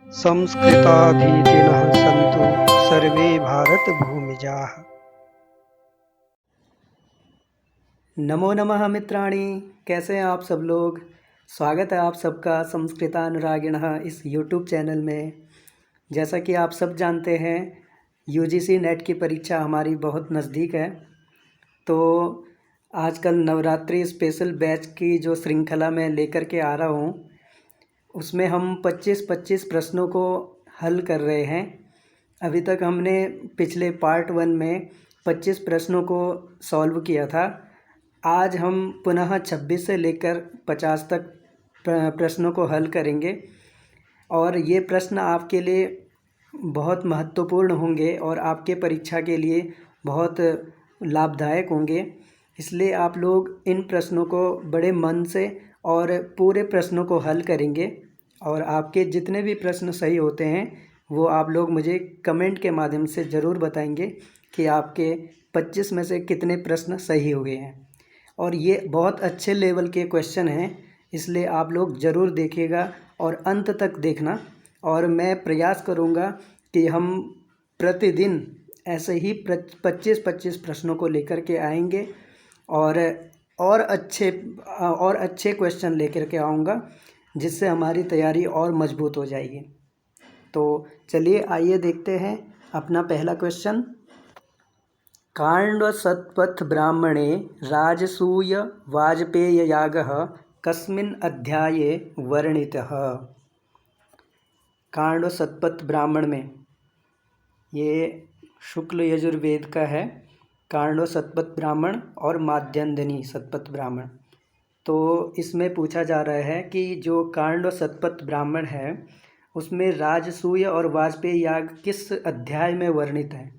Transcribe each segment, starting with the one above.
संस्कृताधीतिनः सन्तु सर्वे भारतभूमिजाः। नमो नमः मित्राणि, कैसे हैं आप सब लोग। स्वागत है आप सबका संस्कृतानुरागिणः इस यूट्यूब चैनल में। जैसा कि आप सब जानते हैं, यूजीसी नेट की परीक्षा हमारी बहुत नज़दीक है। तो आजकल नवरात्रि स्पेशल बैच की जो श्रृंखला मैं लेकर के आ रहा हूँ, उसमें हम 25-25 प्रश्नों को हल कर रहे हैं। अभी तक हमने पिछले पार्ट 1 में 25 प्रश्नों को सॉल्व किया था। आज हम पुनः 26 से लेकर 50 तक प्रश्नों को हल करेंगे और ये प्रश्न आपके लिए बहुत महत्वपूर्ण होंगे और आपके परीक्षा के लिए बहुत लाभदायक होंगे। इसलिए आप लोग इन प्रश्नों को बड़े मन से और पूरे प्रश्नों को हल करेंगे और आपके जितने भी प्रश्न सही होते हैं वो आप लोग मुझे कमेंट के माध्यम से ज़रूर बताएंगे कि आपके 25 में से कितने प्रश्न सही हो गए हैं। और ये बहुत अच्छे लेवल के क्वेश्चन हैं, इसलिए आप लोग ज़रूर देखिएगा और अंत तक देखना। और मैं प्रयास करूँगा कि हम प्रतिदिन ऐसे ही 25-25 प्रश्नों को लेकर के आएंगे और अच्छे क्वेश्चन लेकर के आऊँगा, जिससे हमारी तैयारी और मजबूत हो जाएगी। तो चलिए आइए देखते हैं अपना पहला क्वेश्चन। काण्वसत्पथ ब्राह्मणे राजसूय वाजपेययागः कस्मिन् अध्याये वर्णितः। काण्वसत्पथ ब्राह्मण में, ये शुक्ल यजुर्वेद का है, काण्वसत्पथ ब्राह्मण और माध्यन्दिनी सत्पथ ब्राह्मण। तो इसमें पूछा जा रहा है कि जो काण्वसत्पथ ब्राह्मण है उसमें राजसूय और वाजपेय याग किस अध्याय में वर्णित है,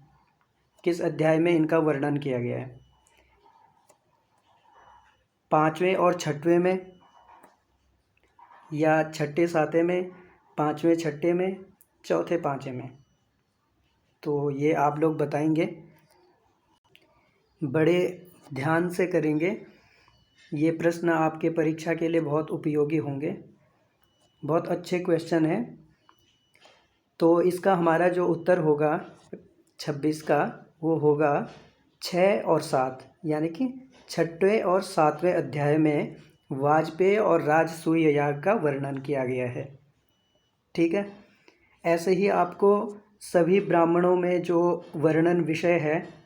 किस अध्याय में इनका वर्णन किया गया है। 5वें और 6वें में, या 6ठे 7वें में, 5वें 6ठे में, 4थे 5वें में। तो ये आप लोग बताएंगे, बड़े ध्यान से करेंगे। ये प्रश्न आपके परीक्षा के लिए बहुत उपयोगी होंगे, बहुत अच्छे क्वेश्चन हैं। तो इसका हमारा जो उत्तर होगा 26 का, वो होगा 6 और 7, यानी कि 6ठे और 7वें अध्याय में वाजपेय और राजसूय याग का वर्णन किया गया है। ठीक है, ऐसे ही आपको सभी ब्राह्मणों में जो वर्णन विषय है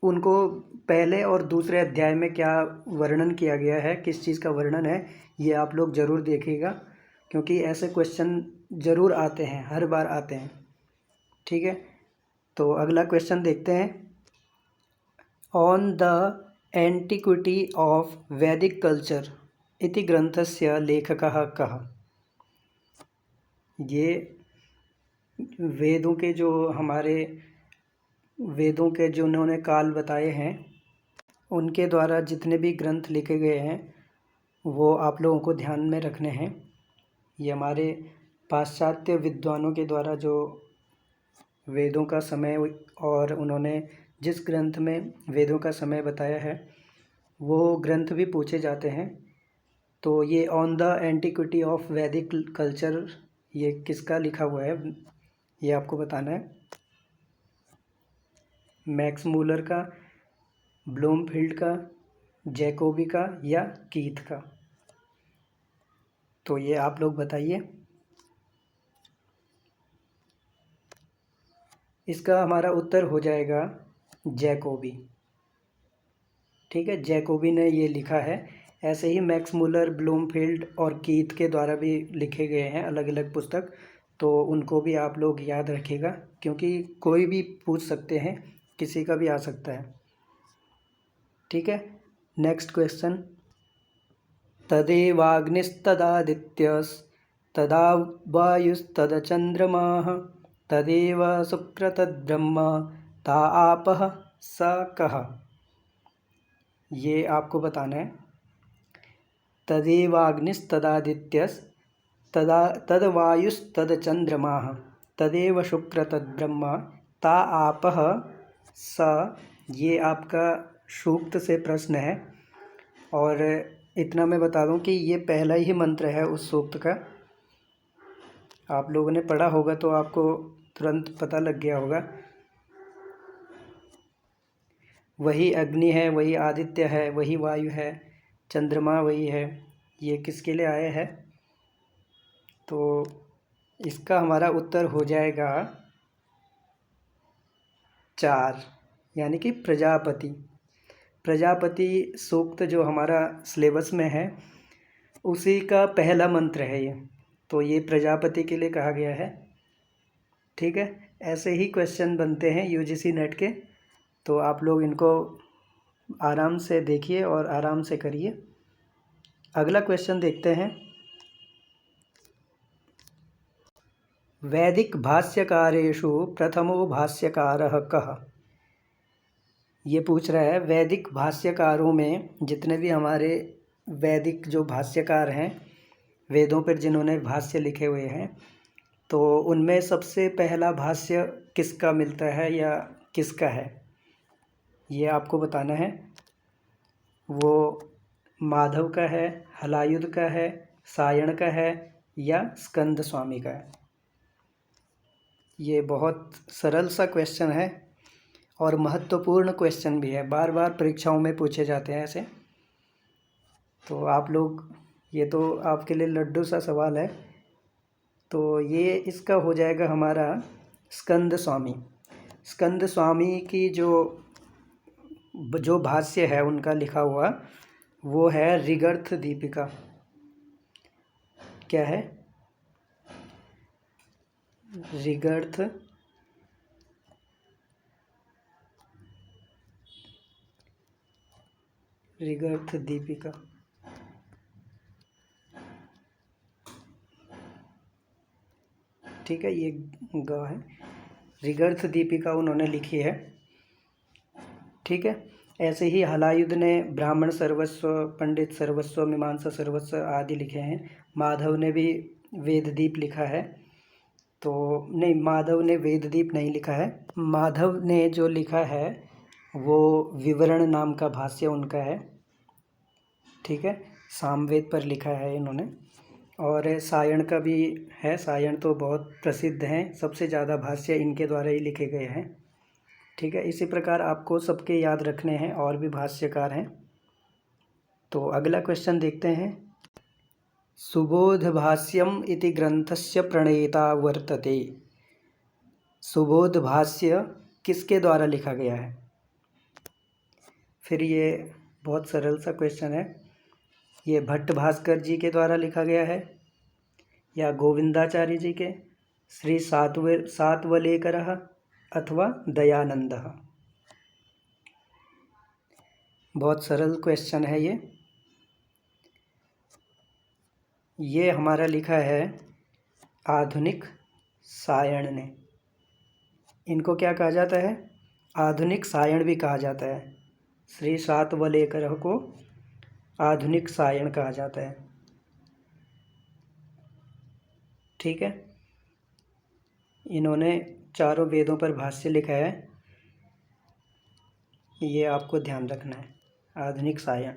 उनको पहले और दूसरे अध्याय में क्या वर्णन किया गया है, किस चीज़ का वर्णन है, ये आप लोग ज़रूर देखिएगा, क्योंकि ऐसे क्वेश्चन ज़रूर आते हैं, हर बार आते हैं। ठीक है, तो अगला क्वेश्चन देखते हैं। ऑन द एंटिक्विटी ऑफ वैदिक कल्चर इति ग्रंथस्य लेखकः कः। ये वेदों के जो उन्होंने काल बताए हैं, उनके द्वारा जितने भी ग्रंथ लिखे गए हैं वो आप लोगों को ध्यान में रखने हैं। ये हमारे पाश्चात्य विद्वानों के द्वारा जो वेदों का समय और उन्होंने जिस ग्रंथ में वेदों का समय बताया है वो ग्रंथ भी पूछे जाते हैं। तो ये ऑन द एंटिक्विटी ऑफ वैदिक कल्चर, ये किसका लिखा हुआ है ये आपको बताना है। मैक्स मूलर का, ब्लूमफील्ड का, जैकोबी का या कीथ का। तो ये आप लोग बताइए। इसका हमारा उत्तर हो जाएगा जैकोबी। ठीक है, जैकोबी ने ये लिखा है। ऐसे ही मैक्स मूलर, ब्लूमफील्ड और कीथ के द्वारा भी लिखे गए हैं अलग अलग पुस्तक, तो उनको भी आप लोग याद रखिएगा, क्योंकि कोई भी पूछ सकते हैं, किसी का भी आ सकता है। ठीक है, नेक्स्ट क्वेश्चन। तदेवाग्निस्तदादित्यस्तदा वायुस्तदचन्द्रमाः तदेव शुक्र तद्ब्रह्म ता आपः स कः। ये आपको बताना है। तदेवाग्निस्तदादित्यस्तदा तद्वायुस्तदचन्द्रमाः तदेव शुक्र तद्ब्रह्म ता आपः स, ये आपका सूक्त से प्रश्न है। और इतना मैं बता दूं कि ये पहला ही मंत्र है उस सूक्त का। आप लोगों ने पढ़ा होगा तो आपको तुरंत पता लग गया होगा। वही अग्नि है, वही आदित्य है, वही वायु है, चंद्रमा वही है। ये किसके लिए आए हैं? तो इसका हमारा उत्तर हो जाएगा 4, यानी कि प्रजापति। प्रजापति सूक्त जो हमारा सिलेबस में है उसी का पहला मंत्र है ये, तो ये प्रजापति के लिए कहा गया है। ठीक है, ऐसे ही क्वेश्चन बनते हैं यूजीसी नेट के, तो आप लोग इनको आराम से देखिए और आराम से करिए। अगला क्वेश्चन देखते हैं। वैदिक भाष्यकारेषु प्रथमो भाष्यकारः कः? ये पूछ रहा है वैदिक भाष्यकारों में जितने भी हमारे वैदिक जो भाष्यकार हैं, वेदों पर जिन्होंने भाष्य लिखे हुए हैं, तो उनमें सबसे पहला भाष्य किसका मिलता है या किसका है, ये आपको बताना है। वो माधव का है, हलायुध का है, सायण का है या स्कंद स्वामी का है। ये बहुत सरल सा क्वेश्चन है और महत्वपूर्ण क्वेश्चन भी है, बार बार परीक्षाओं में पूछे जाते हैं ऐसे। तो आप लोग, ये तो आपके लिए लड्डू सा सवाल है, तो ये इसका हो जाएगा हमारा स्कंद स्वामी। स्कंद स्वामी की जो भाष्य है उनका लिखा हुआ, वो है ऋगर्थ दीपिका। क्या है? ऋगर्थ दीपिका। ठीक है, ये ग है, ऋगर्थ दीपिका उन्होंने लिखी है। ठीक है, ऐसे ही हलायुध ने ब्राह्मण सर्वस्व, पंडित सर्वस्व, मीमांसा सर्वस्व आदि लिखे हैं। माधव ने भी वेददीप लिखा है। तो नहीं, माधव ने वेददीप नहीं लिखा है। माधव ने जो लिखा है वो विवरण नाम का भाष्य उनका है। ठीक है, सामवेद पर लिखा है इन्होंने। और सायण का भी है, सायण तो बहुत प्रसिद्ध हैं, सबसे ज़्यादा भाष्य इनके द्वारा ही लिखे गए हैं। ठीक है, इसी प्रकार आपको सबके याद रखने हैं, और भी भाष्यकार हैं। तो अगला क्वेश्चन देखते हैं। सुबोध भाष्यम इति ग्रंथस्य प्रणेता वर्तते। सुबोध भाष्य किसके द्वारा लिखा गया है? फिर ये बहुत सरल सा क्वेश्चन है। ये भट्ट भास्कर जी के द्वारा लिखा गया है या गोविंदाचार्य जी के, श्री सातवलेकरः अथवा दयानंदः? बहुत सरल क्वेश्चन है ये हमारा लिखा है आधुनिक सायण ने। इनको क्या कहा जाता है? आधुनिक सायण भी कहा जाता है। श्री सातवलेकरः को आधुनिक सायण कहा जाता है। ठीक है, इन्होंने चारों वेदों पर भाष्य लिखा है, ये आपको ध्यान रखना है, आधुनिक सायण।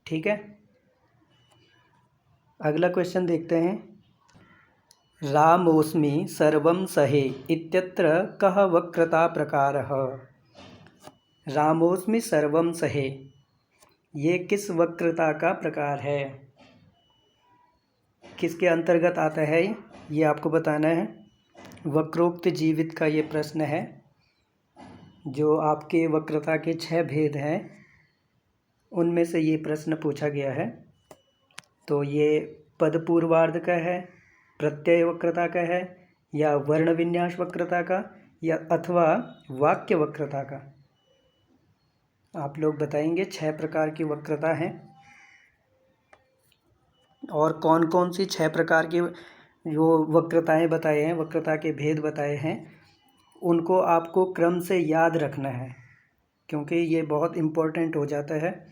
ठीक है, अगला क्वेश्चन देखते हैं। रामोऽस्मि सर्वं सहे इत्यत्र कः वक्रता प्रकारः? रामोऽस्मि सर्वं सहे, ये किस वक्रता का प्रकार है, किसके अंतर्गत आता है, ये आपको बताना है। वक्रोक्त जीवित का ये प्रश्न है, जो आपके वक्रता के 6 भेद हैं उनमें से ये प्रश्न पूछा गया है। तो ये पद पूर्वार्ध का है, प्रत्यय वक्रता का है, या वर्ण विन्यास वक्रता का, या अथवा वाक्य वक्रता का? आप लोग बताएंगे। 6 प्रकार की वक्रता हैं, और कौन कौन सी 6 प्रकार की जो वक्रताएं बताए हैं, वक्रता के भेद बताए हैं, उनको आपको क्रम से याद रखना है, क्योंकि ये बहुत इम्पोर्टेंट हो जाता है।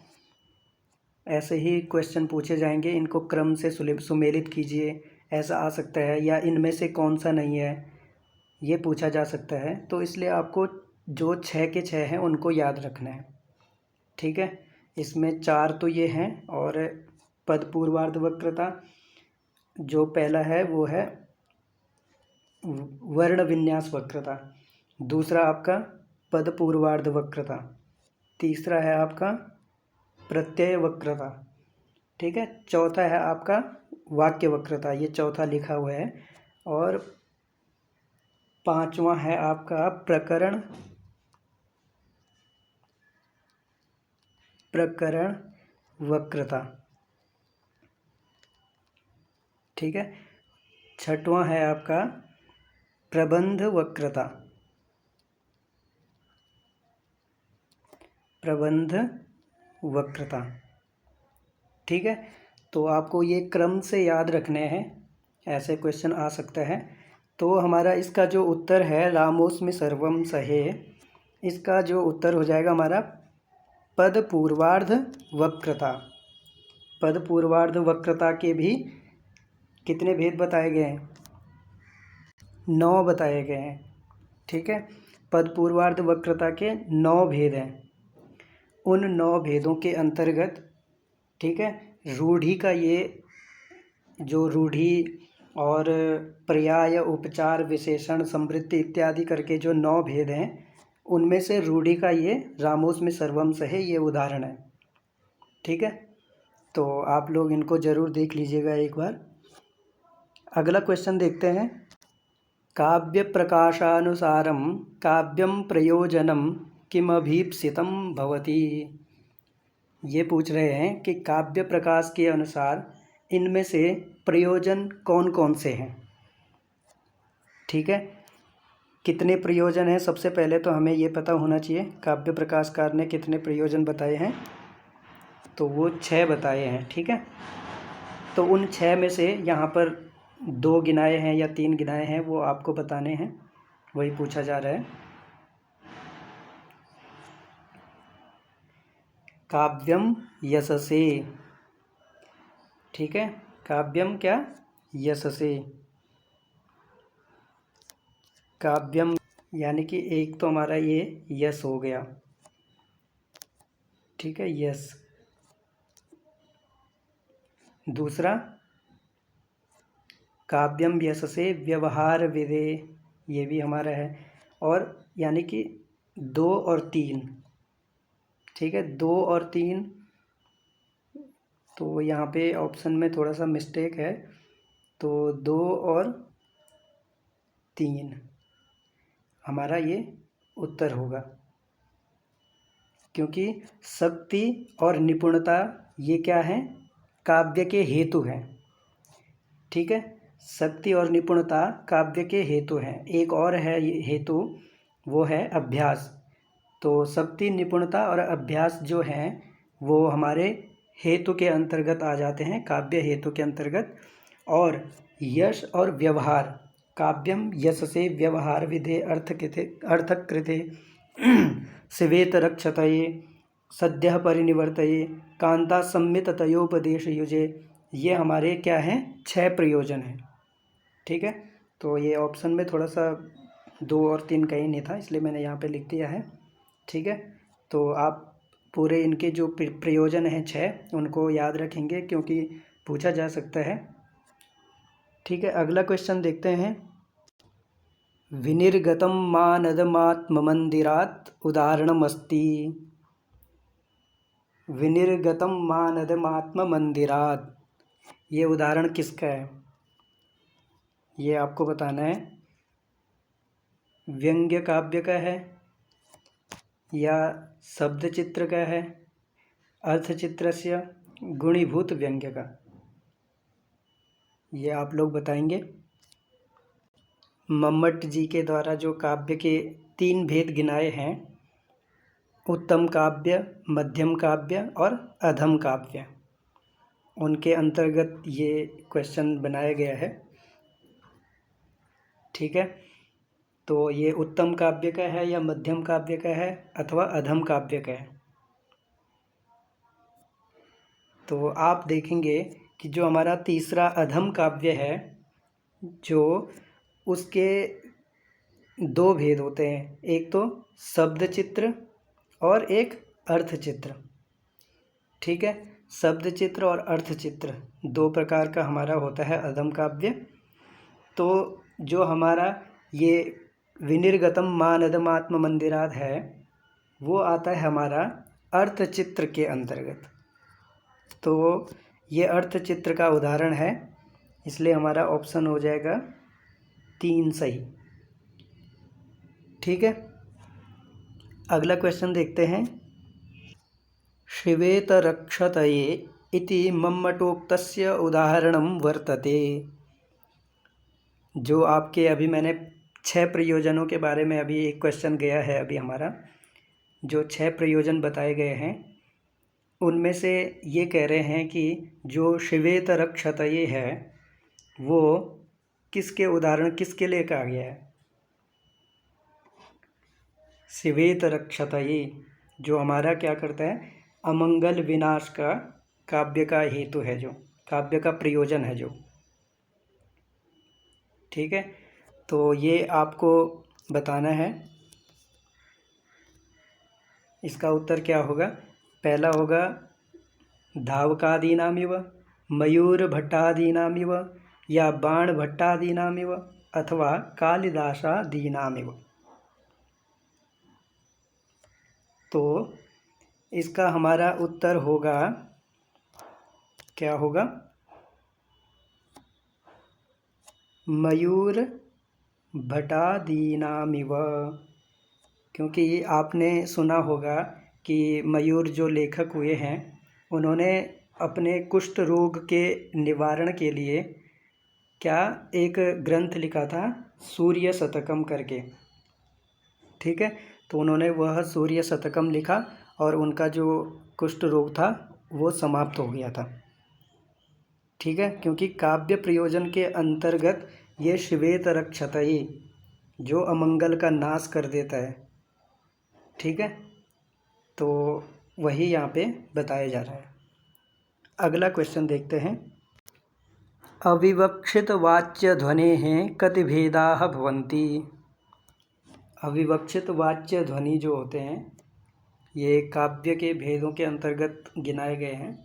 ऐसे ही क्वेश्चन पूछे जाएंगे, इनको क्रम से सुमेलित कीजिए, ऐसा आ सकता है, या इनमें से कौन सा नहीं है, ये पूछा जा सकता है। तो इसलिए आपको जो 6 के 6 हैं उनको याद रखना है। ठीक है, इसमें 4 तो ये हैं, और पद पूर्वार्ध वक्रता जो पहला है वो है वर्ण विन्यास वक्रता, दूसरा आपका पद पूर्वार्ध वक्रता, तीसरा है आपका प्रत्यय वक्रता, ठीक है। चौथा है आपका वाक्य वक्रता, ये चौथा लिखा हुआ है। और पांचवा है आपका प्रकरण वक्रता, ठीक है। छठवां है आपका प्रबंध वक्रता, ठीक है। तो आपको ये क्रम से याद रखने हैं, ऐसे क्वेश्चन आ सकता है। तो हमारा इसका जो उत्तर है रामोस्मि सर्वम सहे, इसका जो उत्तर हो जाएगा हमारा पद पूर्वार्ध वक्रता। पद पूर्वार्ध वक्रता के भी कितने भेद बताए गए हैं? 9 बताए गए हैं, ठीक है। पद पूर्वार्ध वक्रता के 9 भेद हैं। उन 9 भेदों के अंतर्गत, ठीक है, रूढ़ि का ये जो रूढ़ि और पर्याय, उपचार, विशेषण, समृद्धि इत्यादि करके जो 9 भेद हैं, उनमें से रूढ़ि का ये रामोस्मि सर्वम सहे ये उदाहरण है, ठीक है। तो आप लोग इनको ज़रूर देख लीजिएगा एक बार। अगला क्वेश्चन देखते हैं। काव्य प्रकाशानुसारम काव्यम प्रयोजनम किमभीप्सितम भवति। ये पूछ रहे हैं कि काव्य प्रकाश के अनुसार इनमें से प्रयोजन कौन कौन से हैं, ठीक है। कितने प्रयोजन हैं? सबसे पहले तो हमें ये पता होना चाहिए काव्य प्रकाशकार ने कितने प्रयोजन बताए हैं। तो वो 6 बताए हैं, ठीक है। तो उन 6 में से यहाँ पर 2 गिनाए हैं या 3 गिनाए हैं, वो आपको बताने हैं, वही पूछा जा रहा है। काव्यम यशसे, ठीक है। काव्यम क्या? यशसे। काव्यम यानी कि एक तो हमारा ये यश हो गया, ठीक है, यश। दूसरा काव्यम यशसे व्यवहार विधे, ये भी हमारा है। और यानी कि 2 और 3, ठीक है, 2 और 3। तो यहाँ पे ऑप्शन में थोड़ा सा मिस्टेक है, तो 2 और 3 हमारा ये उत्तर होगा, क्योंकि शक्ति और निपुणता ये क्या है? काव्य के हेतु हैं, ठीक है। शक्ति और निपुणता काव्य के हेतु हैं। एक और है ये हेतु, वो है अभ्यास। तो शक्ति, निपुणता और अभ्यास जो हैं वो हमारे हेतु के अंतर्गत आ जाते हैं, काव्य हेतु के अंतर्गत। और यश और व्यवहार, काव्यम यश से व्यवहार विधे अर्थकृते शिवेत रक्षतये सद्यः परिनिवर्तये कांता सम्मिततयोपदेश युजे, ये हमारे क्या हैं? 6 प्रयोजन हैं, ठीक है। तो ये ऑप्शन में थोड़ा सा 2 और 3 कहीं नहीं था, इसलिए मैंने यहाँ पे लिख दिया है, ठीक है। तो आप पूरे इनके जो प्रयोजन हैं 6, उनको याद रखेंगे, क्योंकि पूछा जा सकता है, ठीक है। अगला क्वेश्चन देखते हैं। विनिर्गतम मानदमात्ममंदिरात् उदाहरणमस्ति। विनिर्गतम मानदमात्ममंदिरात्, ये उदाहरण किसका है? ये आपको बताना है। व्यंग्य काव्य का है या शब्द चित्र का है, अर्थचित्रस्य गुणीभूत व्यंग्य का, ये आप लोग बताएंगे। मम्मट जी के द्वारा जो काव्य के 3 भेद गिनाए हैं, उत्तम काव्य, मध्यम काव्य और अधम काव्य, उनके अंतर्गत ये क्वेश्चन बनाया गया है, ठीक है। तो ये उत्तम काव्य का है या मध्यम काव्य का है अथवा अधम काव्य का है। तो आप देखेंगे कि जो हमारा तीसरा अधम काव्य है, जो उसके 2 भेद होते हैं, एक तो शब्द चित्र और एक अर्थ चित्र, ठीक है। शब्द चित्र और अर्थ चित्र 2 प्रकार का हमारा होता है अधम काव्य। तो जो हमारा ये विनिर्गतम मानदमात्म मंदिराद है वो आता है हमारा अर्थचित्र के अंतर्गत। तो ये अर्थचित्र का उदाहरण है, इसलिए हमारा ऑप्शन हो जाएगा 3 सही। ठीक है, अगला क्वेश्चन देखते हैं। शिवेतरक्षतये इति मम्मटोक्तस्य उदाहरणं वर्तते। जो आपके अभी मैंने 6 प्रयोजनों के बारे में अभी एक क्वेश्चन गया है, अभी हमारा जो 6 प्रयोजन बताए गए हैं उनमें से ये कह रहे हैं कि जो शिवेतरक्षतये है वो किसके उदाहरण किसके लिए कहा गया है। शिवेतरक्षतये जो हमारा क्या करता है, अमंगल विनाश का काव्य का हेतु है, जो काव्य का प्रयोजन है जो। ठीक है, तो ये आपको बताना है। इसका उत्तर क्या होगा, पहला होगा धावकादीनामिव, मयूरभट्टादीनामिव, या बाणभट्टादीनामिव, अथवा कालिदासादीनामिव। तो इसका हमारा उत्तर होगा, क्या होगा, मयूर भटादीनामिव। क्योंकि आपने सुना होगा कि मयूर जो लेखक हुए हैं उन्होंने अपने कुष्ठ रोग के निवारण के लिए क्या एक ग्रंथ लिखा था, सूर्य शतकम करके। ठीक है, तो उन्होंने वह सूर्य शतकम लिखा और उनका जो कुष्ठ रोग था वो समाप्त हो गया था। ठीक है, क्योंकि काव्य प्रयोजन के अंतर्गत ये शिवेतरक्षतये जो अमंगल का नाश कर देता है। ठीक है, तो वही यहाँ पे बताया जा रहा है। अगला क्वेश्चन देखते हैं। अविवक्षित वाच्य ध्वनेः कति भेदाः भवन्ति। अविवक्षित वाच्य ध्वनि जो होते हैं ये काव्य के भेदों के अंतर्गत गिनाए गए हैं।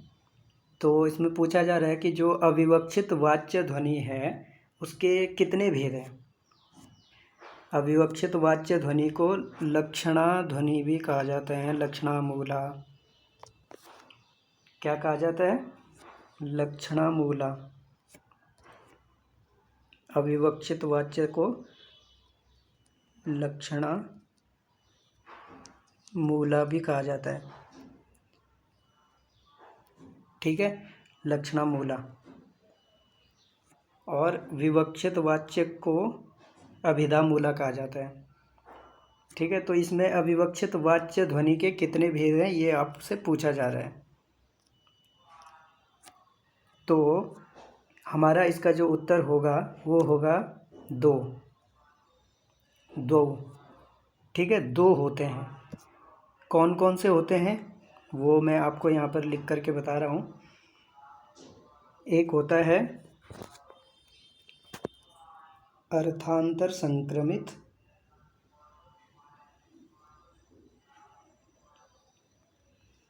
तो इसमें पूछा जा रहा है कि जो अविवक्षित वाच्य ध्वनि है उसके कितने भेद हैं। अविवक्षित वाच्य ध्वनि को लक्षणा ध्वनि भी कहा जाता है, लक्षणा मूला। क्या कहा जाता है, लक्षणा मूला। अविवक्षित वाच्य को लक्षणा मूला भी कहा जाता है। ठीक है, लक्षणा मूला। और विवक्षित वाच्य को अभिधा मूला कहा जाता है। ठीक है, तो इसमें अविवक्षित वाच्य ध्वनि के कितने भेद हैं ये आपसे पूछा जा रहा है। तो हमारा इसका जो उत्तर होगा वो होगा 2। ठीक है, 2 होते हैं। कौन कौन से होते हैं वो मैं आपको यहाँ पर लिख करके बता रहा हूँ। एक होता है अर्थांतर संक्रमित,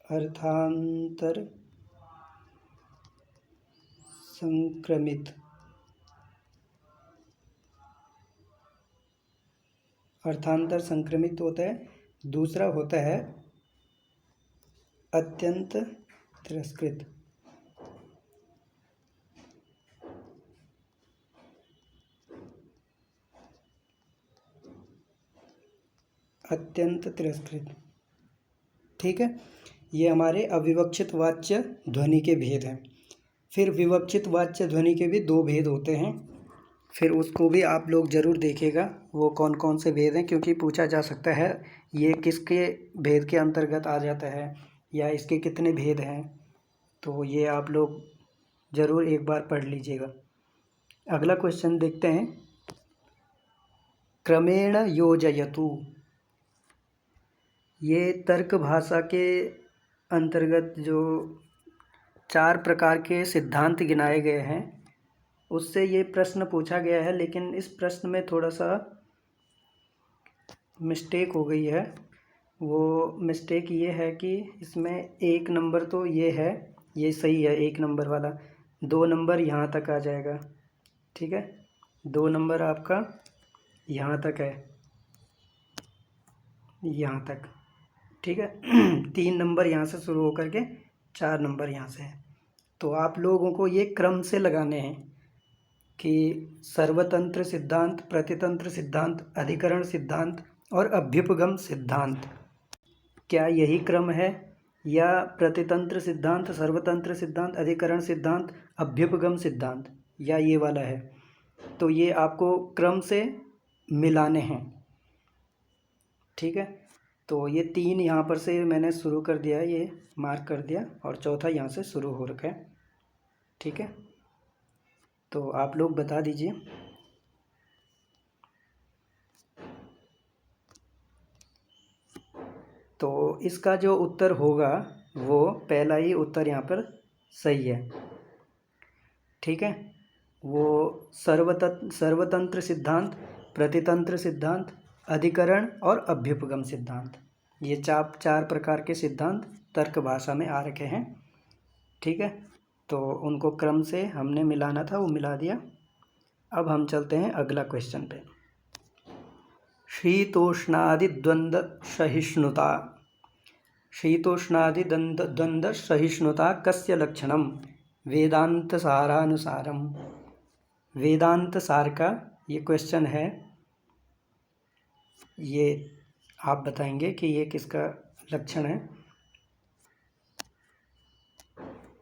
अर्थांतर संक्रमित, अर्थांतर संक्रमित होता है। दूसरा होता है अत्यंत तिरस्कृत। अत्यंत तिरस्कृत। ठीक है, ये हमारे अविवक्षित वाच्य ध्वनि के भेद हैं। फिर विवक्षित वाच्य ध्वनि के भी 2 भेद होते हैं, फिर उसको भी आप लोग ज़रूर देखिएगा वो कौन कौन से भेद हैं, क्योंकि पूछा जा सकता है ये किसके भेद के अंतर्गत आ जाता है या इसके कितने भेद हैं। तो ये आप लोग ज़रूर एक बार पढ़ लीजिएगा। अगला क्वेश्चन देखते हैं। क्रमेण योजयतु, ये तर्क भाषा के अंतर्गत जो 4 प्रकार के सिद्धांत गिनाए गए हैं उससे ये प्रश्न पूछा गया है, लेकिन इस प्रश्न में थोड़ा सा मिस्टेक हो गई है। वो मिस्टेक ये है कि इसमें 1 नंबर तो ये है, ये सही है 1 नंबर वाला, 2 नंबर यहाँ तक आ जाएगा। ठीक है, 2 नंबर आपका यहाँ तक है, यहाँ तक, ठीक है। 3 नंबर यहाँ से शुरू होकर के 4 नंबर यहाँ से है। तो आप लोगों को ये क्रम से लगाने हैं कि सर्वतंत्र सिद्धांत, प्रतितंत्र सिद्धांत, अधिकरण सिद्धांत और अभ्युपगम सिद्धांत। क्या यही क्रम है या प्रतितंत्र सिद्धांत, सर्वतंत्र सिद्धांत, अधिकरण सिद्धांत, अभ्युपगम सिद्धांत, या ये वाला है? तो ये आपको क्रम से मिलाने हैं, ठीक है। तो ये 3 यहाँ पर से मैंने शुरू कर दिया है, ये मार्क कर दिया, और चौथा यहाँ से शुरू हो रखा है, ठीक है। तो आप लोग बता दीजिए। तो इसका जो उत्तर होगा वो पहला ही उत्तर यहाँ पर सही है, ठीक है। वो सर्वतंत्र सिद्धांत, प्रतितंत्र सिद्धांत, अधिकरण और अभ्युपगम सिद्धांत, ये चार प्रकार के सिद्धांत तर्क भाषा में आ रखे हैं, ठीक है। तो उनको क्रम से हमने मिलाना था, वो मिला दिया। अब हम चलते हैं अगला क्वेश्चन पे। शीतोष्णादि द्वंद्व सहिष्णुता, शीतोष्णादि द्वंद्व सहिष्णुता कस्य लक्षणम वेदांत सारानुसारम। वेदांत सार का ये क्वेश्चन है, ये आप बताएंगे कि ये किसका लक्षण है।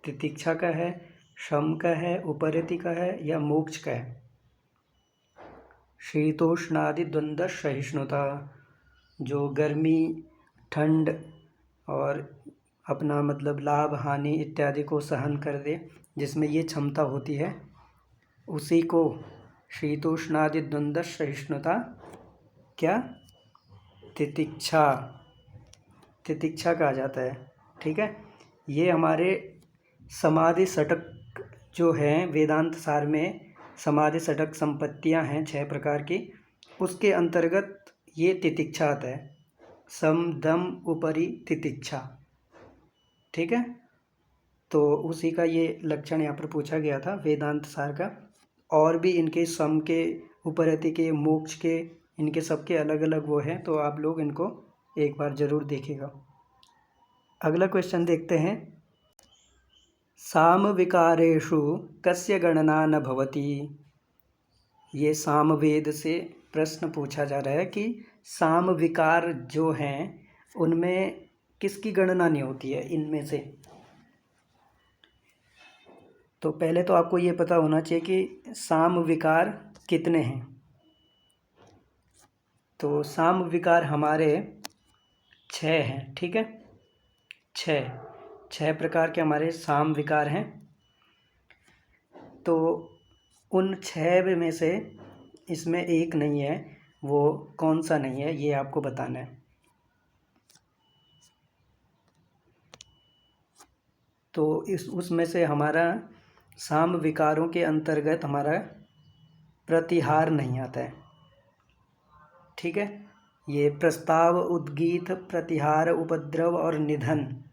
तितिक्षा का है, शम का है, उपरति का है, या मोक्ष का है? शीतोष्णादि द्वंद्व सहिष्णुता, जो गर्मी, ठंड और अपना मतलब लाभ हानि इत्यादि को सहन कर दे, जिसमें ये क्षमता होती है, उसी को शीतोष्णादि द्वंद्व सहिष्णुता क्या तितिक्षा, तितिक्षा कहा जाता है, ठीक है। ये हमारे समाधि षटक जो हैं वेदांत सार में, समाधि षटक संपत्तियां हैं 6 प्रकार की, उसके अंतर्गत ये तितिक्षा आता है। सम दम उपरि तितिक्षा, ठीक है। तो उसी का ये लक्षण यहाँ पर पूछा गया था वेदांत सार का। और भी इनके सम के, उपरति के, मोक्ष के, इनके सबके अलग अलग वो हैं, तो आप लोग इनको एक बार ज़रूर देखिएगा। अगला क्वेश्चन देखते हैं। सामविकारेषु कस्य गणना न भवति। ये सामवेद से प्रश्न पूछा जा रहा है कि सामविकार जो हैं उनमें किसकी गणना नहीं होती है इनमें से। तो पहले तो आपको ये पता होना चाहिए कि सामविकार कितने हैं। तो सामविकार हमारे 6 हैं, ठीक है। 6 प्रकार के हमारे सामविकार हैं। तो उन 6 में से इसमें एक नहीं है, वो कौन सा नहीं है ये आपको बताना है। तो उसमें से हमारा सामविकारों के अंतर्गत हमारा प्रतिहार नहीं आता है, ठीक है। ये प्रस्ताव, उद्गीत, प्रतिहार, उपद्रव और निधन,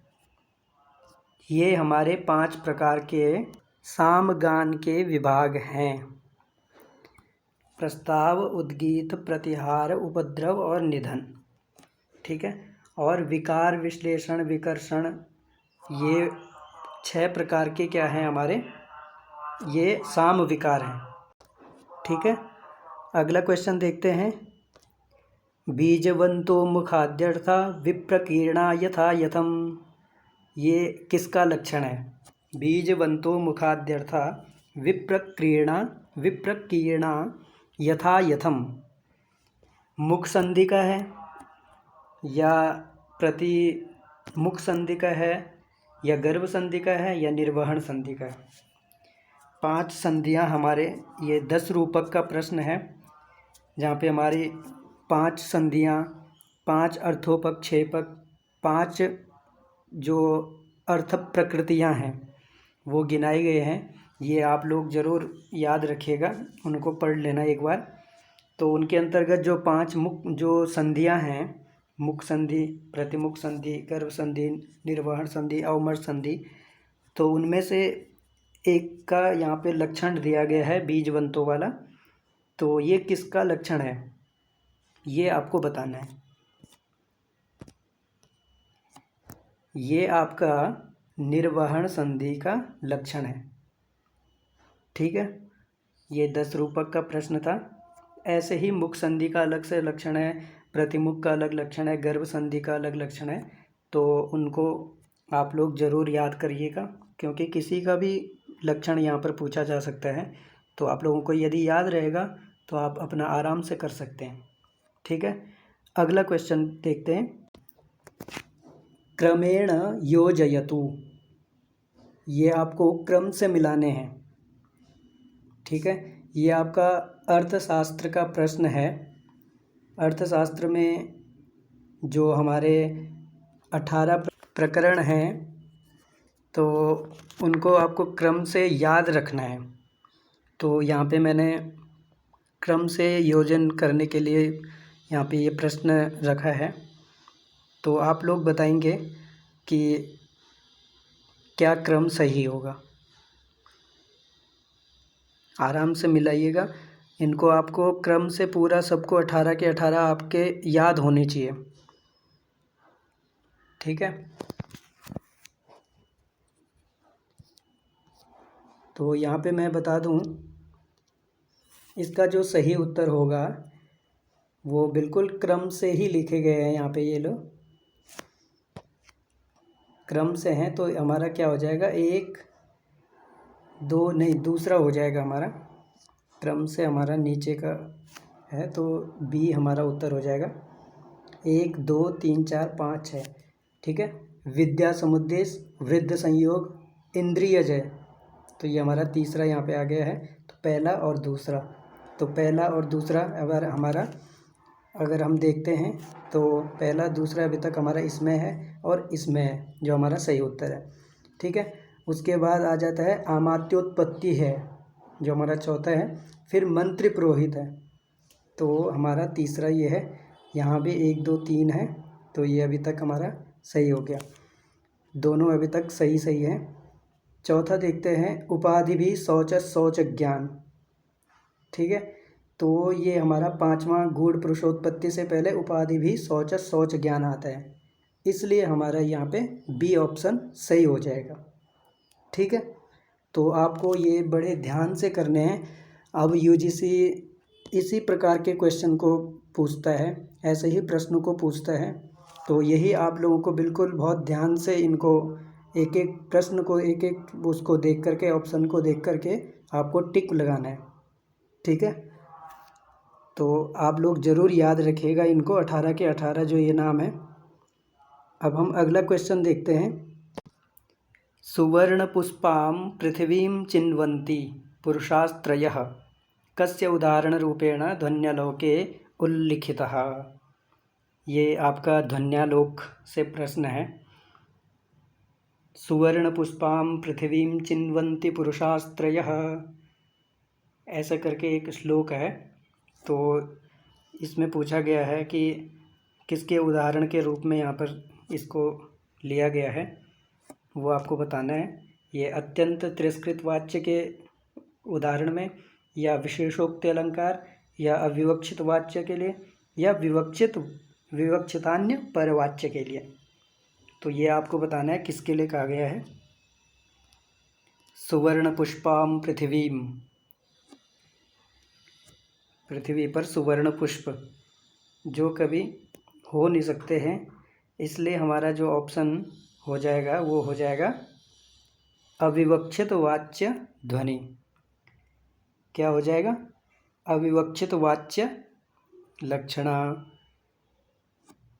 ये हमारे 5 प्रकार के सामगान के विभाग हैं। प्रस्ताव, उद्गीत, प्रतिहार, उपद्रव और निधन, ठीक है। और विकार, विश्लेषण, विकर्षण, ये 6 प्रकार के क्या हैं हमारे, ये साम विकार हैं, ठीक है। अगला क्वेश्चन देखते हैं। बीजवंतो मुखाद्यर्था विप्रकीर्णा यथा यथम, ये किसका लक्षण है? बीजवंतो मुखाद्यर्था विप्रकीर्णा यथा यथम, मुख संधि का है या प्रति मुख संधि का है या गर्भ संधि का है या निर्वहन संधि का है? 5 संधियां हमारे, ये 10 रूपक का प्रश्न है जहाँ पे हमारी 5 संधियां, 5 अर्थोपक, 6 पक, 5 जो अर्थ प्रकृतियां हैं वो गिनाए गए हैं। ये आप लोग ज़रूर याद रखिएगा, उनको पढ़ लेना एक बार। तो उनके अंतर्गत जो 5 जो संधियां हैं, मुख संधि, प्रतिमुख संधि, गर्भ संधि, निर्वहन संधि, अवमर्श संधि, तो उनमें से एक का यहाँ पे लक्षण दिया गया है बीजवंतों वाला। तो ये किसका लक्षण है, ये आपको बताना है। ये आपका निर्वहन संधि का लक्षण है। ठीक है, ये 10 रूपक का प्रश्न था। ऐसे ही मुख संधि का अलग से लक्षण है, प्रतिमुख का अलग लक्षण है, गर्भ संधि का अलग लक्षण है। तो उनको आप लोग ज़रूर याद करिएगा, क्योंकि किसी का भी लक्षण यहाँ पर पूछा जा सकता है। तो आप लोगों को यदि याद रहेगा तो आप अपना आराम से कर सकते हैं। ठीक है, अगला क्वेश्चन देखते हैं। क्रमेण योजयतु, ये आपको क्रम से मिलाने हैं। ठीक है, ये आपका अर्थशास्त्र का प्रश्न है। अर्थशास्त्र में जो हमारे 18 प्रकरण हैं, तो उनको आपको क्रम से याद रखना है। तो यहाँ पे मैंने क्रम से योजन करने के लिए यहाँ पे ये प्रश्न रखा है। तो आप लोग बताएंगे कि क्या क्रम सही होगा। आराम से मिलाइएगा इनको, आपको क्रम से पूरा सबको 18 के 18 आपके याद होने चाहिए। ठीक है, तो यहाँ पे मैं बता दूँ, इसका जो सही उत्तर होगा वो बिल्कुल क्रम से ही लिखे गए हैं। यहाँ पे ये लो, क्रम से हैं, तो हमारा क्या हो जाएगा, 1 2 नहीं, दूसरा हो जाएगा हमारा। क्रम से हमारा नीचे का है, तो बी हमारा उत्तर हो जाएगा। 1 2 3 4 5 6। ठीक है, विद्या समुद्देश, वृद्ध संयोग, इंद्रिय जय, तो ये हमारा तीसरा यहाँ पे आ गया है। तो पहला और दूसरा, तो पहला और दूसरा अगर हम देखते हैं तो पहला दूसरा अभी तक हमारा इसमें है और इसमें है, जो हमारा सही उत्तर है। ठीक है, उसके बाद आ जाता है आमात्योत्पत्ति है, जो हमारा चौथा है। फिर मंत्र पुरोहित है, तो हमारा तीसरा ये है। यहाँ भी 1 2 3 है, तो ये अभी तक हमारा सही हो गया। दोनों अभी तक सही सही है। चौथा देखते हैं, उपाधि भी शौच शौच ज्ञान। ठीक है, तो ये हमारा 5वां गूढ़ पुरुषोत्पत्ति से पहले उपाधि भी शौच शौच ज्ञान आता है, इसलिए हमारा यहाँ पे बी ऑप्शन सही हो जाएगा। ठीक है, तो आपको ये बड़े ध्यान से करने हैं। अब यूजीसी इसी प्रकार के क्वेश्चन को पूछता है, ऐसे ही प्रश्नों को पूछता है। तो यही आप लोगों को बिल्कुल बहुत ध्यान से इनको एक एक प्रश्न को, एक एक उसको देख करके, ऑप्शन को देख करके आपको टिक लगाना है। ठीक है, तो आप लोग ज़रूर याद रखिएगा इनको, 18 के 18 जो ये नाम है। अब हम अगला क्वेश्चन देखते हैं। सुवर्ण पुष्पां पृथिवीं चिन्वन्ति पुरुषास्त्रयः कस्य उदाहरण रूपेण ध्वन्यालोके उल्लिखितः। ये आपका ध्वन्यालोक से प्रश्न है। सुवर्ण पुष्पां पृथिवीं चिन्वन्ति पुरुषास्त्रयः, ऐसा करके एक श्लोक है। तो इसमें पूछा गया है कि किसके उदाहरण के रूप में यहाँ पर इसको लिया गया है, वो आपको बताना है। ये अत्यंत तिरस्कृत वाच्य के उदाहरण में, या विशेषोक्ति अलंकार, या अविवक्षित वाच्य के लिए, या विवक्षितान्य परवाच्य के लिए। तो ये आपको बताना है किसके लिए कहा गया है। सुवर्ण पुष्पां पृथिवीं, पृथ्वी पर सुवर्ण पुष्प जो कभी हो नहीं सकते हैं, इसलिए हमारा जो ऑप्शन हो जाएगा वो हो जाएगा अविवक्षित वाच्य ध्वनि। क्या हो जाएगा, अविवक्षित वाच्य लक्षणा।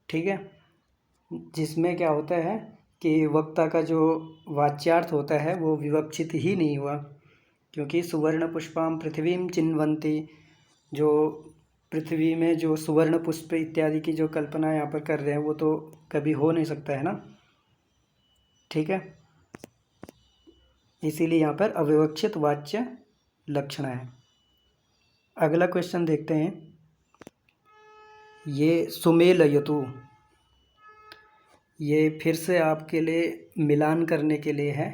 ठीक है, जिसमें क्या होता है कि वक्ता का जो वाच्यार्थ होता है वो विवक्षित ही नहीं हुआ, क्योंकि सुवर्ण पुष्पां पृथ्वीं चिन्वन्ति, जो पृथ्वी में जो सुवर्ण पुष्प इत्यादि की जो कल्पना यहाँ पर कर रहे हैं वो तो कभी हो नहीं सकता है ना। ठीक है, इसीलिए यहाँ पर अविवक्षित वाच्य लक्षण है। अगला क्वेश्चन देखते हैं। ये सुमेलयतु, ये फिर से आपके लिए मिलान करने के लिए है।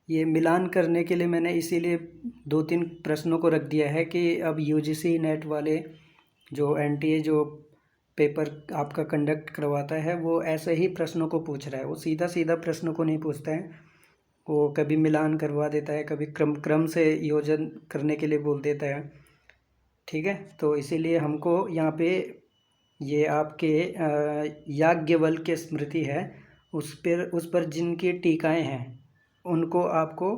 ये मिलान करने के लिए मैंने इसीलिए 2-3 प्रश्नों को रख दिया है कि अब यूजीसी नेट वाले जो एनटीए जो पेपर आपका कंडक्ट करवाता है वो ऐसे ही प्रश्नों को पूछ रहा है। वो सीधा सीधा प्रश्नों को नहीं पूछता है, वो कभी मिलान करवा देता है, कभी क्रम क्रम से योजन करने के लिए बोल देता है। ठीक है, तो इसीलिए हमको यहाँ पे ये आपके याज्ञवल्क्य स्मृति है, उस पर जिनकी टीकाएं हैं उनको आपको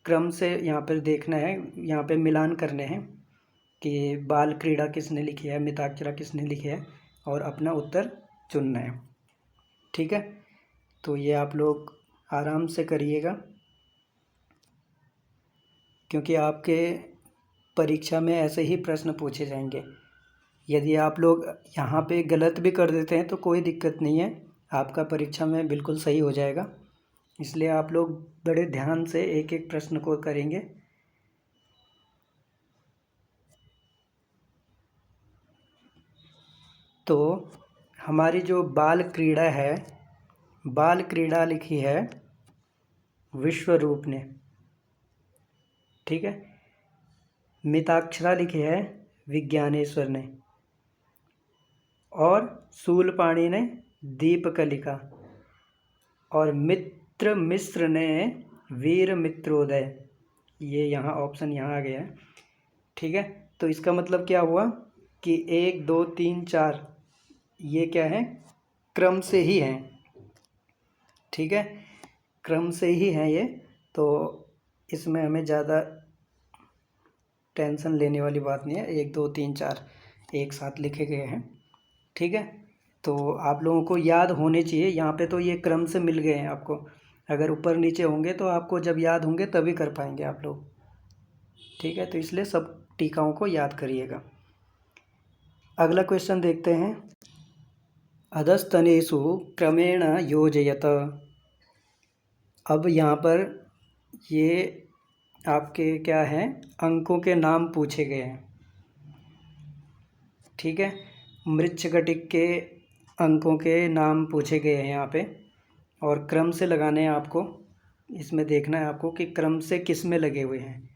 क्रम से यहाँ पर देखना है, यहाँ पे मिलान करने हैं कि बाल क्रीड़ा किसने लिखी है, मिताक्षरा किसने लिखी है, और अपना उत्तर चुनना है। ठीक है, तो ये आप लोग आराम से करिएगा, क्योंकि आपके परीक्षा में ऐसे ही प्रश्न पूछे जाएंगे। यदि आप लोग यहाँ पे गलत भी कर देते हैं तो कोई दिक्कत नहीं है, आपका परीक्षा में बिल्कुल सही हो जाएगा। इसलिए आप लोग बड़े ध्यान से एक एक प्रश्न को करेंगे। तो हमारी जो बाल क्रीड़ा है, बाल क्रीड़ा लिखी है विश्वरूप ने। ठीक है, मिताक्षरा लिखी है विज्ञानेश्वर ने, और शूलपाणी ने दीपकलिका, और मित्र मिश्र ने वीर मित्रोदय। ये यहाँ ऑप्शन यहाँ आ गया है। ठीक है, तो इसका मतलब क्या हुआ कि 1 2 3 4 ये क्या है, क्रम से ही हैं। ठीक है, क्रम से ही हैं ये, तो इसमें हमें ज़्यादा टेंशन लेने वाली बात नहीं है। 1 2 3 4 एक साथ लिखे गए हैं। ठीक है, तो आप लोगों को याद होने चाहिए। यहाँ पे तो ये क्रम से मिल गए हैं आपको, अगर ऊपर नीचे होंगे तो आपको जब याद होंगे तभी कर पाएंगे आप लोग। ठीक है, तो इसलिए सब टीकाओं को याद करिएगा। अगला क्वेश्चन देखते हैं। अधस्तनेषु क्रमेण योजयत। अब यहाँ पर ये आपके क्या हैं, अंकों के नाम पूछे गए हैं। ठीक है, मृच्छकटिक के अंकों के नाम पूछे गए हैं यहाँ पे, और क्रम से लगाने हैं आपको। इसमें देखना है आपको कि क्रम से किस में लगे हुए हैं।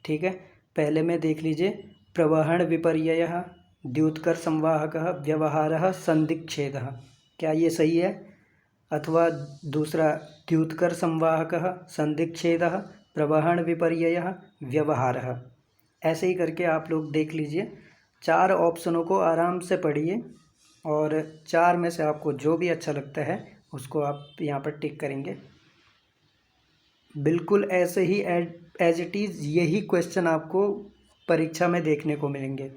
ठीक है, पहले में देख लीजिए, प्रवहण विपर्ययः, द्युतकर संवाहकः, व्यवहारः, संधिच्छेदः। क्या ये सही है? अथवा दूसरा, द्युतकर संवाहकः, संधिच्छेदः, प्रवहण विपर्ययः, व्यवहारः। ऐसे ही करके आप लोग देख लीजिए। 4 ऑप्शनों को आराम से पढ़िए, और 4 में से आपको जो भी अच्छा लगता है उसको आप यहाँ पर टिक करेंगे। बिल्कुल ऐसे ही एज इट इज़ यही क्वेश्चन आपको परीक्षा में देखने को मिलेंगे,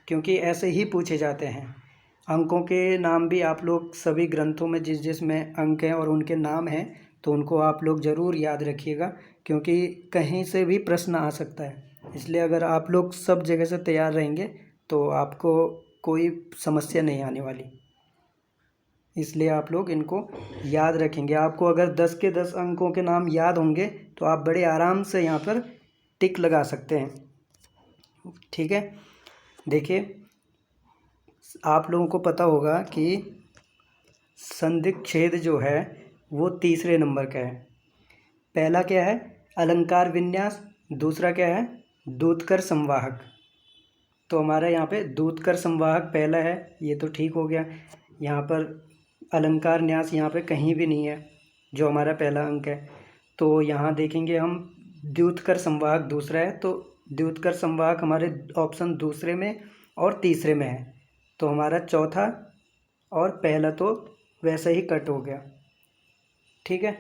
क्योंकि ऐसे ही पूछे जाते हैं। अंकों के नाम भी आप लोग सभी ग्रंथों में जिस जिसमें अंक हैं और उनके नाम हैं, तो उनको आप लोग ज़रूर याद रखिएगा, क्योंकि कहीं से भी प्रश्न आ सकता है। इसलिए अगर आप लोग सब जगह से तैयार रहेंगे तो आपको कोई समस्या नहीं आने वाली। इसलिए आप लोग इनको याद रखेंगे। आपको अगर 10 के 10 अंकों के नाम याद होंगे तो आप बड़े आराम से यहाँ पर टिक लगा सकते हैं। ठीक है, देखिए, आप लोगों को पता होगा कि संधिच्छेद जो है वो तीसरे नंबर का है। पहला क्या है, अलंकार विन्यास। दूसरा क्या है, दूतकर संवाहक। तो हमारा यहाँ पे दूतकर संवाहक पहला है, ये तो ठीक हो गया। यहाँ पर अलंकार न्यास यहाँ पे कहीं भी नहीं है, जो हमारा पहला अंक है। तो यहाँ देखेंगे हम, द्युतकर संवाहक दूसरा है, तो द्युतकर संवाहक हमारे ऑप्शन दूसरे में और तीसरे में है। तो हमारा चौथा और पहला तो वैसे ही कट हो गया। ठीक है,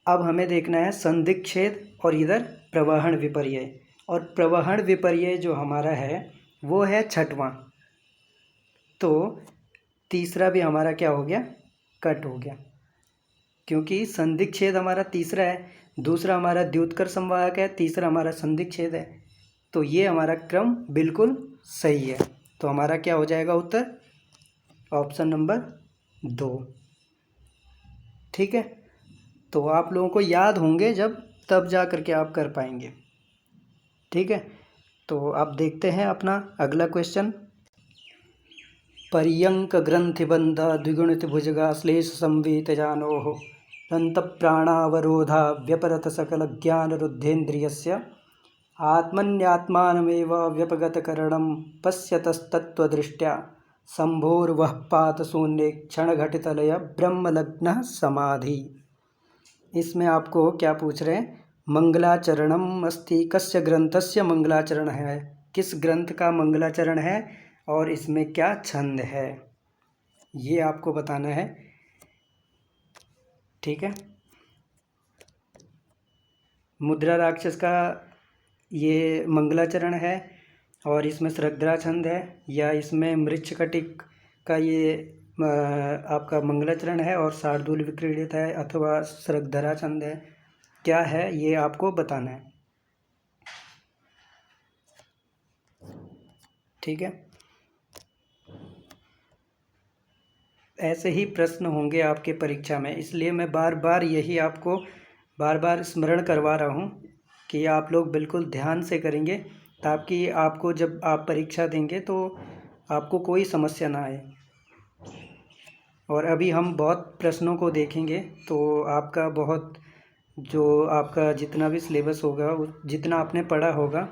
अब हमें देखना है संधिच्छेद और इधर प्रवहण विपर्यय। और प्रवहण विपर्यय जो हमारा है वो है 6वां। तो तीसरा भी हमारा क्या हो गया, कट हो गया, क्योंकि संधिच्छेद हमारा तीसरा है, दूसरा हमारा द्युतकर संवाहक है, तीसरा हमारा संधिच्छेद है। तो ये हमारा क्रम बिल्कुल सही है। तो हमारा क्या हो जाएगा उत्तर, ऑप्शन नंबर 2। ठीक है, तो आप लोगों को याद होंगे जब, तब जा करके आप कर पाएंगे। ठीक है, तो आप देखते हैं अपना अगला क्वेश्चन। पर्यंक ग्रंथिबंध द्विगुणित भुजगा श्लेष संवीत जानोः रन्तप्राणावरोधा व्यपरत सकलज्ञानरुद्धेन्द्रियस्य आत्मन्यात्मानमेव व्यपगतकरणं पश्यतस्तत्त्वदृष्ट्या शम्भोर्वः पातशून्ये क्षणघटितलय ब्रह्मलग्नः समाधि। इसमें आपको क्या पूछ रहे हैं, मंगलाचरणम अस्ति कस्य ग्रंथस्य मंगलाचरण है, किस ग्रंथ का मंगलाचरण है और इसमें क्या छंद है, ये आपको बताना है। ठीक है, मुद्रा राक्षस का ये मंगलाचरण है और इसमें श्रद्धा छंद है, या इसमें मृच्छकटिक का ये आपका मंगलाचरण है और शार्दूल विक्रीडित है अथवा श्रद्धरा छंद है, क्या है ये आपको बताना है। ठीक है, ऐसे ही प्रश्न होंगे आपके परीक्षा में, इसलिए मैं बार बार यही आपको बार बार स्मरण करवा रहा हूँ कि आप लोग बिल्कुल ध्यान से करेंगे, ताकि आपको जब आप परीक्षा देंगे तो आपको कोई समस्या ना आए। और अभी हम बहुत प्रश्नों को देखेंगे, तो आपका बहुत जो आपका जितना भी सिलेबस होगा, जितना आपने पढ़ा होगा,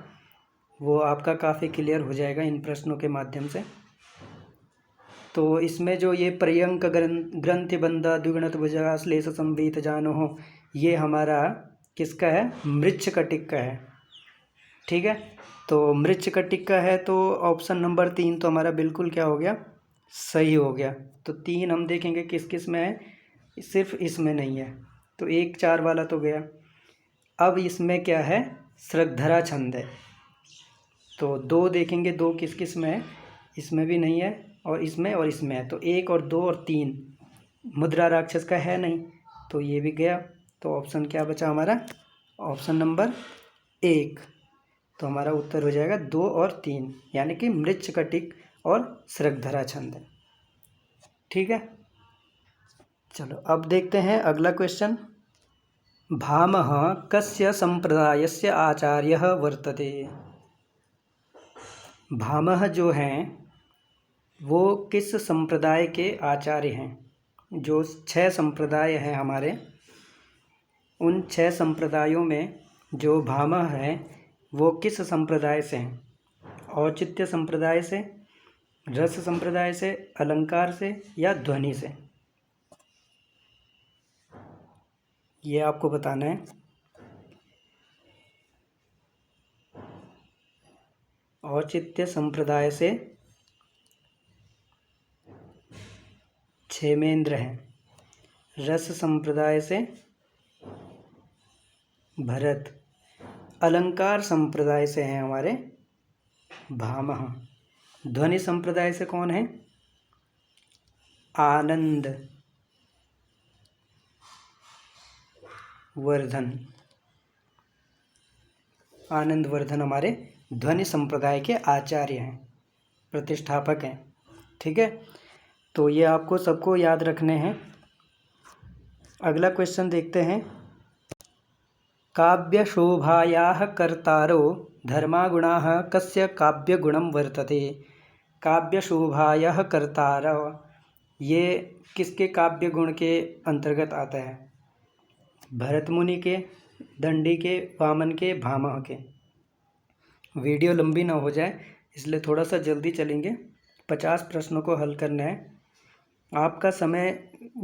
वो आपका काफ़ी क्लियर हो जाएगा इन प्रश्नों के माध्यम से। तो इसमें जो ये पर्यंक ग्रंथिबंधा द्विगुणित भुजा अश्लेष संवीत जानो हो, ये हमारा किसका है, मृच्छकटिक का है। ठीक है, तो मृच्छकटिक का है, तो ऑप्शन नंबर 3 तो हमारा बिल्कुल क्या हो गया, सही हो गया। तो 3 हम देखेंगे किस किस में है, सिर्फ इसमें नहीं है, तो 1 4 वाला तो गया। अब इसमें क्या है, श्रद्धरा छंद है, तो 2 देखेंगे, 2 किस किस में है, इसमें भी नहीं है और इसमें है, तो 1 और 2 और 3 मुद्रा राक्षस का है नहीं, तो ये भी गया। तो ऑप्शन क्या बचा हमारा, ऑप्शन नंबर 1, तो हमारा उत्तर हो जाएगा 2 और 3, यानी कि मृच्छकटिक और श्रद्धरा छंद है। ठीक है, चलो अब देखते हैं अगला क्वेश्चन। भामह कस्य संप्रदायस्य आचार्यः वर्तते। भामह जो हैं वो किस संप्रदाय के आचार्य हैं, जो 6 संप्रदाय हैं हमारे, उन 6 संप्रदायों में जो भामह हैं वो किस संप्रदाय से हैं, औचित्य संप्रदाय से, रस संप्रदाय से, अलंकार से या ध्वनि से, ये आपको बताना है। औचित्य संप्रदाय से क्षेमेंद्र हैं, रस संप्रदाय से भरत, अलंकार संप्रदाय से हैं हमारे भामह, ध्वनि संप्रदाय से कौन है, आनंद वर्धन, आनंद वर्धन हमारे ध्वनि संप्रदाय के आचार्य हैं, प्रतिष्ठापक हैं। ठीक है, तो ये आपको सबको याद रखने हैं। अगला क्वेश्चन देखते हैं। काव्य शोभायाः कर्तारो धर्मागुणाः कस्य काव्य गुणम वर्तते। काव्य शोभायाः कर्तार, ये किसके काव्य गुण के अंतर्गत आता है, भरत मुनि के, दंडी के, वामन के, भामह के। वीडियो लंबी ना हो जाए इसलिए थोड़ा सा जल्दी चलेंगे, 50 प्रश्नों को हल करना है। आपका समय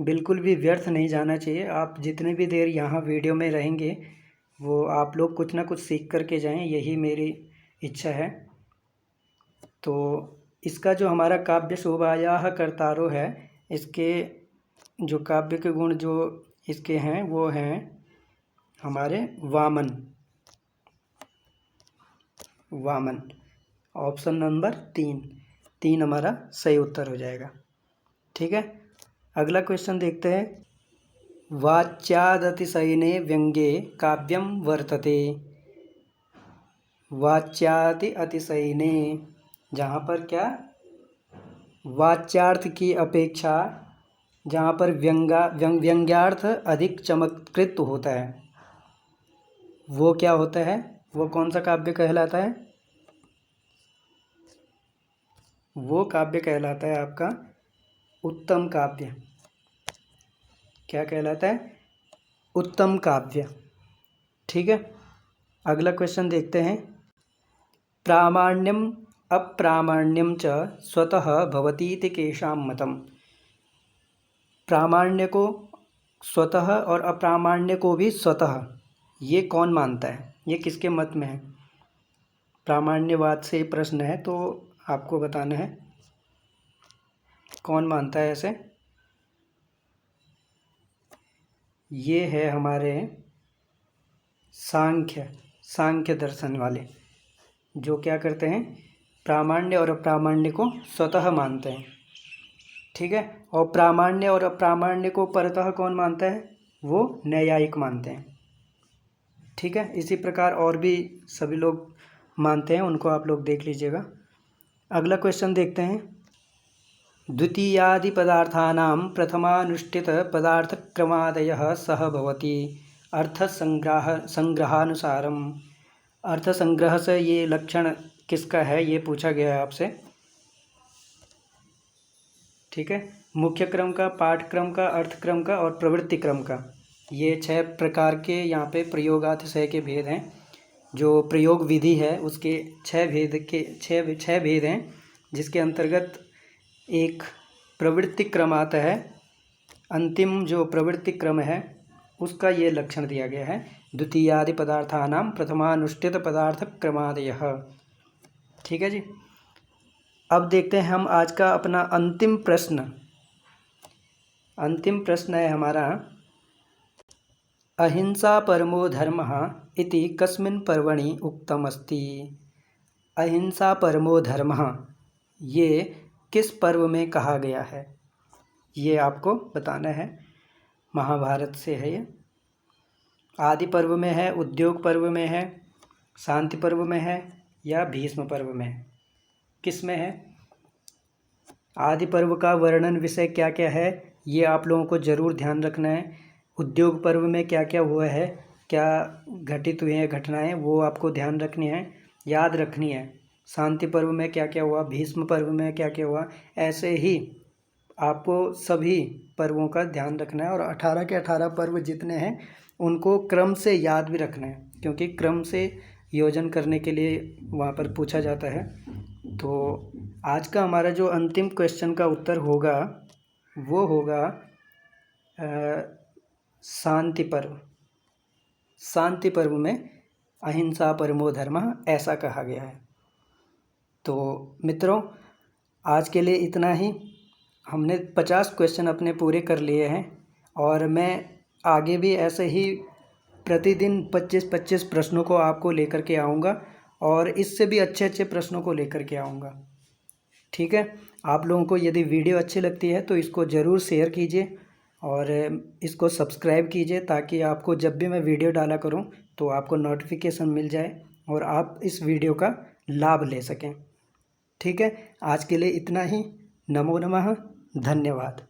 बिल्कुल भी व्यर्थ नहीं जाना चाहिए, आप जितनी भी देर यहाँ वीडियो में रहेंगे वो आप लोग कुछ ना कुछ सीख करके जाएं, यही मेरी इच्छा है। तो इसका जो हमारा काव्य शोभायाः कर्तारो है, इसके जो काव्य के गुण जो इसके हैं वो हैं हमारे वामन, वामन, ऑप्शन नंबर 3 हमारा सही उत्तर हो जाएगा। ठीक है, अगला क्वेश्चन देखते हैं। वाच्यादतिशयने व्यंग्ये काव्यम वर्तते। वाच्यादि अतिशयने, जहाँ पर क्या वाच्यार्थ की अपेक्षा जहाँ पर व्यंग्यार्थ अधिक चमत्कृत होता है, वो क्या होता है, वो कौन सा काव्य कहलाता है, वो काव्य कहलाता है आपका उत्तम काव्य। क्या कहलाता है, उत्तम काव्य। ठीक है, अगला क्वेश्चन देखते हैं। प्रामाण्यम अप्रामाण्यम च स्वतः भवतीति केषां मतम। प्रामाण्य को स्वतः और अप्रामाण्य को भी स्वतः, ये कौन मानता है, ये किसके मत में है? प्रामाण्यवाद से प्रश्न है तो आपको बताना है कौन मानता है ऐसे। ये है हमारे सांख्य दर्शन वाले, जो क्या करते हैं, प्रामाण्य और अप्रामाण्य को स्वतः मानते हैं। ठीक है, और प्रामाण्य और अप्रामाण्य को परतः कौन मानता है? वो न्यायिक मानते हैं। ठीक है, इसी प्रकार और भी सभी लोग मानते हैं, उनको आप लोग देख लीजिएगा। अगला क्वेश्चन देखते हैं। द्वितीयादि पदार्थानां प्रथमानुष्ठित पदार्थक्रमादयः सह भवति संग्रहानुसारम। अर्थ संग्रह से ये लक्षण किसका है, ये पूछा गया है आपसे। ठीक है, मुख्य क्रम का, पाठक्रम का, अर्थक्रम का और प्रवृत्ति क्रम का, ये 6 प्रकार के यहाँ पे प्रयोगातिशय के भेद हैं। जो प्रयोग विधि है उसके 6 भेद हैं, जिसके अंतर्गत एक प्रवृत्ति क्रम आता है। अंतिम जो प्रवृत्ति क्रम है उसका ये लक्षण दिया गया है, द्वितीयादि पदार्थानां प्रथमानुष्ठित पदार्थ क्रमादयः। ठीक है जी, अब देखते हैं हम आज का अपना अंतिम प्रश्न। अंतिम प्रश्न है हमारा, अहिंसा परमो धर्मः इति कस्मिन् पर्वणि उक्तमस्ति। अहिंसा परमो धर्मः, ये किस पर्व में कहा गया है, ये आपको बताना है। महाभारत से है ये। आदि पर्व में है, उद्योग पर्व में है, शांति पर्व में है या भीष्म पर्व में है, किस में है? आदि पर्व का वर्णन विषय क्या क्या है, ये आप लोगों को ज़रूर ध्यान रखना है। उद्योग पर्व में क्या क्या हुआ है, क्या घटित हुए हैं घटनाएं, वो आपको ध्यान रखनी है, याद रखनी है। शांति पर्व में क्या क्या हुआ, भीष्म पर्व में क्या क्या हुआ, ऐसे ही आपको सभी पर्वों का ध्यान रखना है। और 18 के 18 पर्व जितने हैं उनको क्रम से याद भी रखना है, क्योंकि क्रम से योजन करने के लिए वहाँ पर पूछा जाता है। तो आज का हमारा जो अंतिम क्वेश्चन का उत्तर होगा वो होगा शांति पर्व। शांति पर्व में अहिंसा परमो धर्मः ऐसा कहा गया है। तो मित्रों, आज के लिए इतना ही। हमने 50 क्वेश्चन अपने पूरे कर लिए हैं और मैं आगे भी ऐसे ही प्रतिदिन 25-25 प्रश्नों को आपको लेकर के आऊँगा और इससे भी अच्छे अच्छे प्रश्नों को लेकर के आऊँगा। ठीक है, आप लोगों को यदि वीडियो अच्छी लगती है तो इसको ज़रूर शेयर कीजिए और इसको सब्सक्राइब कीजिए, ताकि आपको जब भी मैं वीडियो डाला करूं तो आपको नोटिफिकेशन मिल जाए और आप इस वीडियो का लाभ ले सकें। ठीक है, आज के लिए इतना ही। नमो नमः, धन्यवाद।